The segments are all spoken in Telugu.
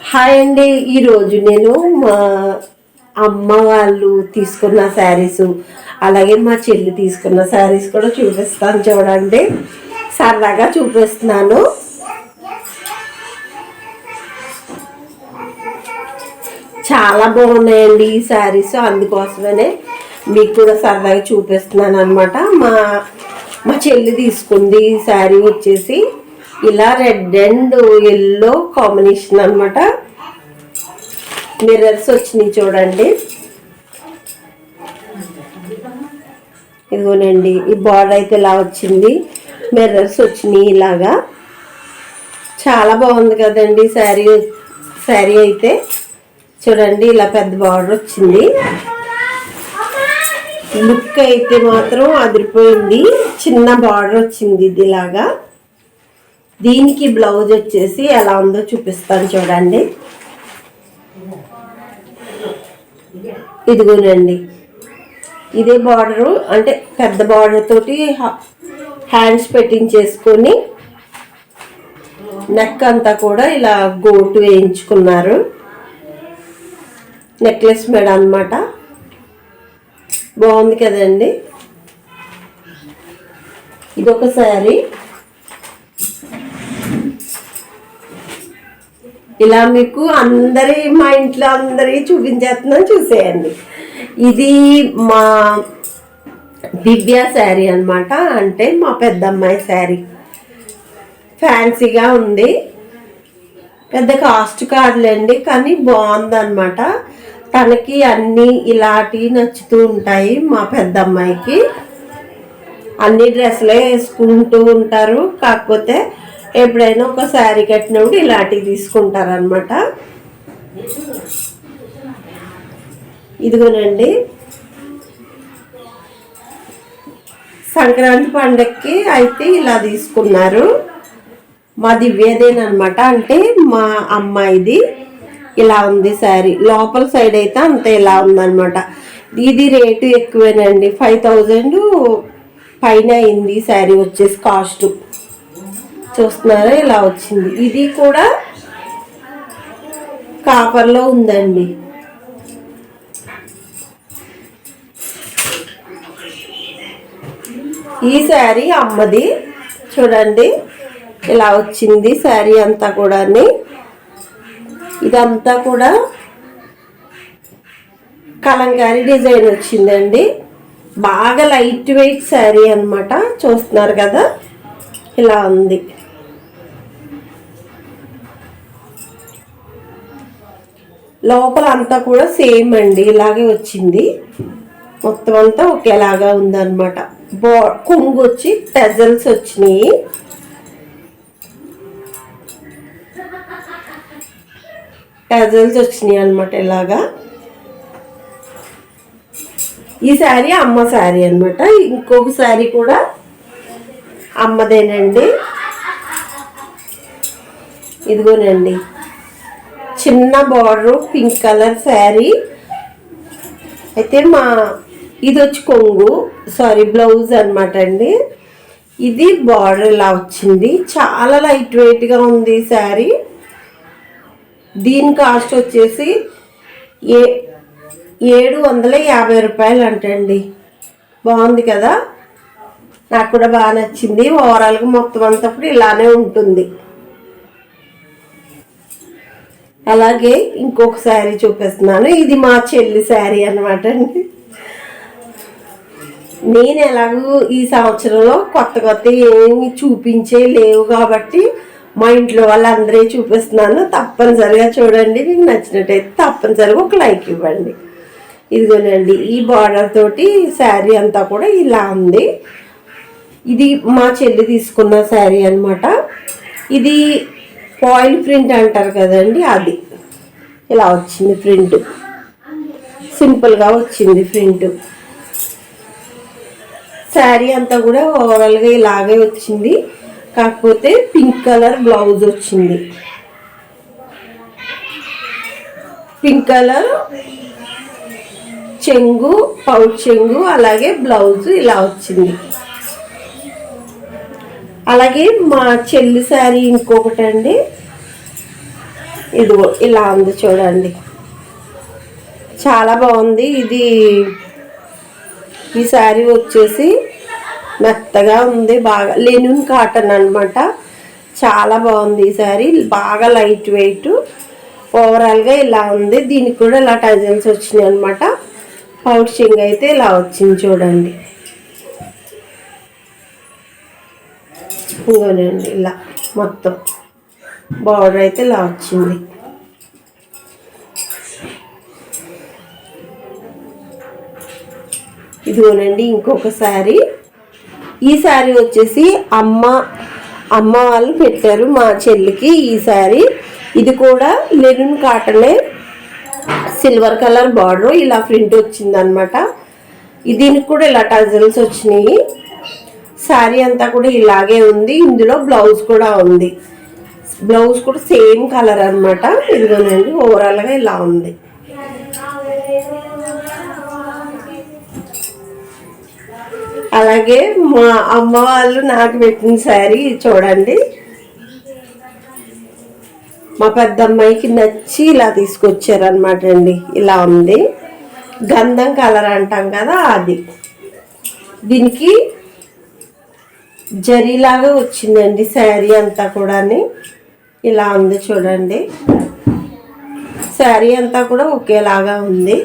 హాయ్ అండి. ఈరోజు నేను మా అమ్మ వాళ్ళు తీసుకున్న శారీస్, అలాగే మా చెల్లి తీసుకున్న శారీస్ కూడా చూపిస్తాను. చూడండి, సరదాగా చూపిస్తున్నాను. చాలా బాగున్నాయండి ఈ శారీస్, అందుకోసమనే మీకు కూడా సరదాగా చూపిస్తున్నాను అనమాట. మా చెల్లి తీసుకుంది ఈ శారీ వచ్చేసి ఇలా రెడ్ అండ్ ఎల్లో కాంబినేషన్ అనమాట. మిర్రర్స్ వచ్చినాయి చూడండి. ఇదిగోనండి, ఈ బార్డర్ అయితే ఇలా వచ్చింది, మిర్రర్స్ వచ్చినాయి ఇలాగా. చాలా బాగుంది కదండి శారీ అయితే. చూడండి, ఇలా పెద్ద బార్డర్ వచ్చింది. లుక్ అయితే మాత్రం అదిరిపోయింది. చిన్న బార్డర్ వచ్చింది ఇది ఇలాగా. దీనికి బ్లౌజ్ వచ్చేసి ఎలా ఉందో చూపిస్తాను చూడండి. ఇదిగోనండి, ఇదే బార్డరు, అంటే పెద్ద బార్డర్ తోటి హ్యాండ్స్ పెట్టించేసుకొని నెక్ అంతా కూడా ఇలా గోటు వేయించుకున్నారు. నెక్లెస్ మెడ అన్నమాట. బాగుంది కదండి. ఇదొక శారీ. ఇలా మీకు మా ఇంట్లో అందరి చూపించేస్తున్నాను, చూసేయండి. ఇది మా దివ్య శారీ అన్నమాట, అంటే మా పెద్దమ్మాయి శారీ. ఫ్యాన్సీగా ఉంది, పెద్ద కాస్ట్ కాదులేండి, కానీ బాగుందన్నమాట. తనకి అన్నీ ఇలాంటివి నచ్చుతూ ఉంటాయి. మా పెద్దమ్మాయికి అన్ని డ్రెస్సులే వేసుకుంటూ ఉంటారు, కాకపోతే ఎప్పుడైనా ఒక శారీ కట్టినప్పుడు ఇలాంటివి తీసుకుంటారనమాట. ఇదిగోనండి, సంక్రాంతి పండగకి అయితే ఇలా తీసుకున్నారు. మా దివ్యదేనమాట, అంటే మా అమ్మాయిది. ఇలా ఉంది శారీ. లోపల సైడ్ అయితే అంతే ఇలా ఉందన్నమాట. ఇది రేటు ఎక్కువేనండి, 5000 పైన అయింది శారీ వచ్చేసి కాస్ట్. చూస్తున్నారా, ఇలా వచ్చింది. ఇది కూడా కాపర్లో ఉందండి. ఈ శారీ అమ్మది. చూడండి, ఇలా వచ్చింది శారీ అంతా కూడా. ఇదంతా కూడా కలంకారీ డిజైన్ వచ్చిందండి. బాగా లైట్ వెయిట్ శారీ అన్నమాట. చూస్తున్నారు కదా, ఇలా ఉంది. లోపల అంతా కూడా సేమ్ అండి, ఇలాగే వచ్చింది. మొత్తం అంతా ఒకేలాగా ఉందన్నమాట. కొంగు వచ్చి టెజల్స్ వచ్చినాయి. టెజల్స్ వచ్చినాయి అనమాట ఇలాగా. ఈ శారీ అమ్మ శారీ అనమాట. ఇంకొక శారీ కూడా అమ్మదేనండి. ఇదిగోనండి, చిన్న బార్డర్ పింక్ కలర్ శారీ అయితే. ఇది వచ్చి కొంగు, బ్లౌజ్ అనమాట అండి. ఇది బార్డర్ ఇలా వచ్చింది. చాలా లైట్ వెయిట్గా ఉంది ఈ శారీ. దీని కాస్ట్ వచ్చేసి 750 రూపాయలు అంటండి. బాగుంది కదా, నాకు కూడా బాగా నచ్చింది. ఓవరాల్గా మొత్తం అంతా ఇలానే ఉంటుంది. అలాగే ఇంకొక శారీ చూపిస్తున్నాను. ఇది మా చెల్లి శారీ అనమాట అండి. నేను ఎలాగూ ఈ సంవత్సరంలో కొత్త ఏమి చూపించే లేవు కాబట్టి మా ఇంట్లో వాళ్ళందరే చూపిస్తున్నాను. తప్పనిసరిగా చూడండి, మీకు నచ్చినట్టయితే తప్పనిసరిగా ఒక లైక్ ఇవ్వండి. ఇదిగోనండి, ఈ బార్డర్ తోటి శారీ అంతా కూడా ఇలా ఉంది. ఇది మా చెల్లి తీసుకున్న శారీ అనమాట. ఇది ఫాయిల్ ప్రింట్ అంటారు కదండి, అది ఇలా వచ్చింది. ప్రింట్ సింపుల్గా వచ్చింది ప్రింట్. శారీ అంతా కూడా ఓవరాల్గా ఇలాగే వచ్చింది, కాకపోతే పింక్ కలర్ బ్లౌజ్ వచ్చింది. పింక్ కలర్ చెంగు, పౌచ్ చెంగు, అలాగే బ్లౌజ్ ఇలా వచ్చింది. అలాగే మా చెల్లి శారీ ఇంకొకటి అండి. ఇదిగో ఇలా ఉంది చూడండి, చాలా బాగుంది. ఈ శారీ వచ్చేసి మెత్తగా ఉంది, బాగా లెనిన్ కాటన్ అనమాట. చాలా బాగుంది ఈ శారీ, బాగా లైట్ వెయిట్. ఓవరాల్గా ఇలా ఉంది. దీనికి కూడా ఇలా టజల్స్ వచ్చినాయి అనమాట. పౌచింగ్ అయితే ఇలా వచ్చింది చూడండి. ఇంకోనండి ఇలా మొత్తం బార్డర్ అయితే ఇలా వచ్చింది. ఇదిగోనండి ఇంకొక శారీ. ఈ శారీ వచ్చేసి అమ్మ వాళ్ళు పెట్టారు మా చెల్లికి ఈ శారీ. ఇది కూడా లెనిన్ కాటనే, సిల్వర్ కలర్ బార్డర్, ఇలా ప్రింట్ వచ్చింది అనమాట. దీనికి కూడా ఇలా టజల్స్ వచ్చినాయి. శారీ అంతా కూడా ఇలాగే ఉంది. ఇందులో బ్లౌజ్ కూడా ఉంది. బ్లౌజ్ కూడా సేమ్ కలర్ అనమాట. ఇదిగోనండి ఓవరాల్గా ఇలా ఉంది. అలాగే మా అమ్మ వాళ్ళు నాకు పెట్టిన శారీ చూడండి, మా పెద్దమ్మాయికి నచ్చి ఇలా తీసుకొచ్చారనమాట అండి. ఇలా ఉంది, గంధం కలర్ అంటాం కదా అది. దీనికి జరీలాగా వచ్చిందండి శారీ అంతా కూడా. ఇలా ఉంది చూడండి, శారీ అంతా కూడా ఒకేలాగా ఉంది.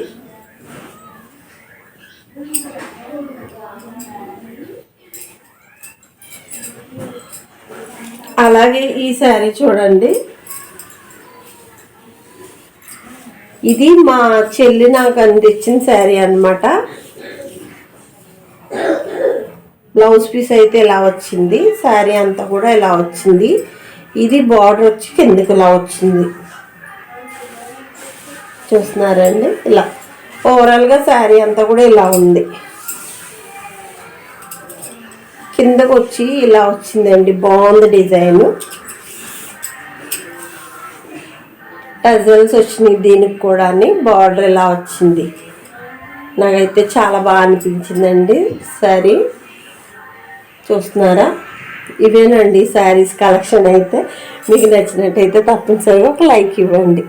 అలాగే ఈ శారీ చూడండి, ఇది మా చెల్లి నాకు అందించిన శారీ అనమాట. బ్లౌజ్ పీస్ అయితే ఇలా వచ్చింది, శారీ అంతా కూడా ఇలా వచ్చింది. ఇది బార్డర్ వచ్చి కిందకి ఇలా వచ్చింది, చూస్తున్నారండి. ఇలా ఓవరాల్గా శారీ అంతా కూడా ఇలా ఉంది. కిందకు వచ్చి ఇలా వచ్చిందండి, బాగుంది డిజైన్. టజల్స్ వచ్చినాయి దీనికి కూడా, బార్డర్ ఇలా వచ్చింది. నాకైతే చాలా బాగా అనిపించిందండి శారీ. చూస్తున్నారా, ఇవేనండి శారీస్ కలెక్షన్. అయితే మీకు నచ్చినట్టయితే తప్పనిసరిగా ఒక లైక్ ఇవ్వండి.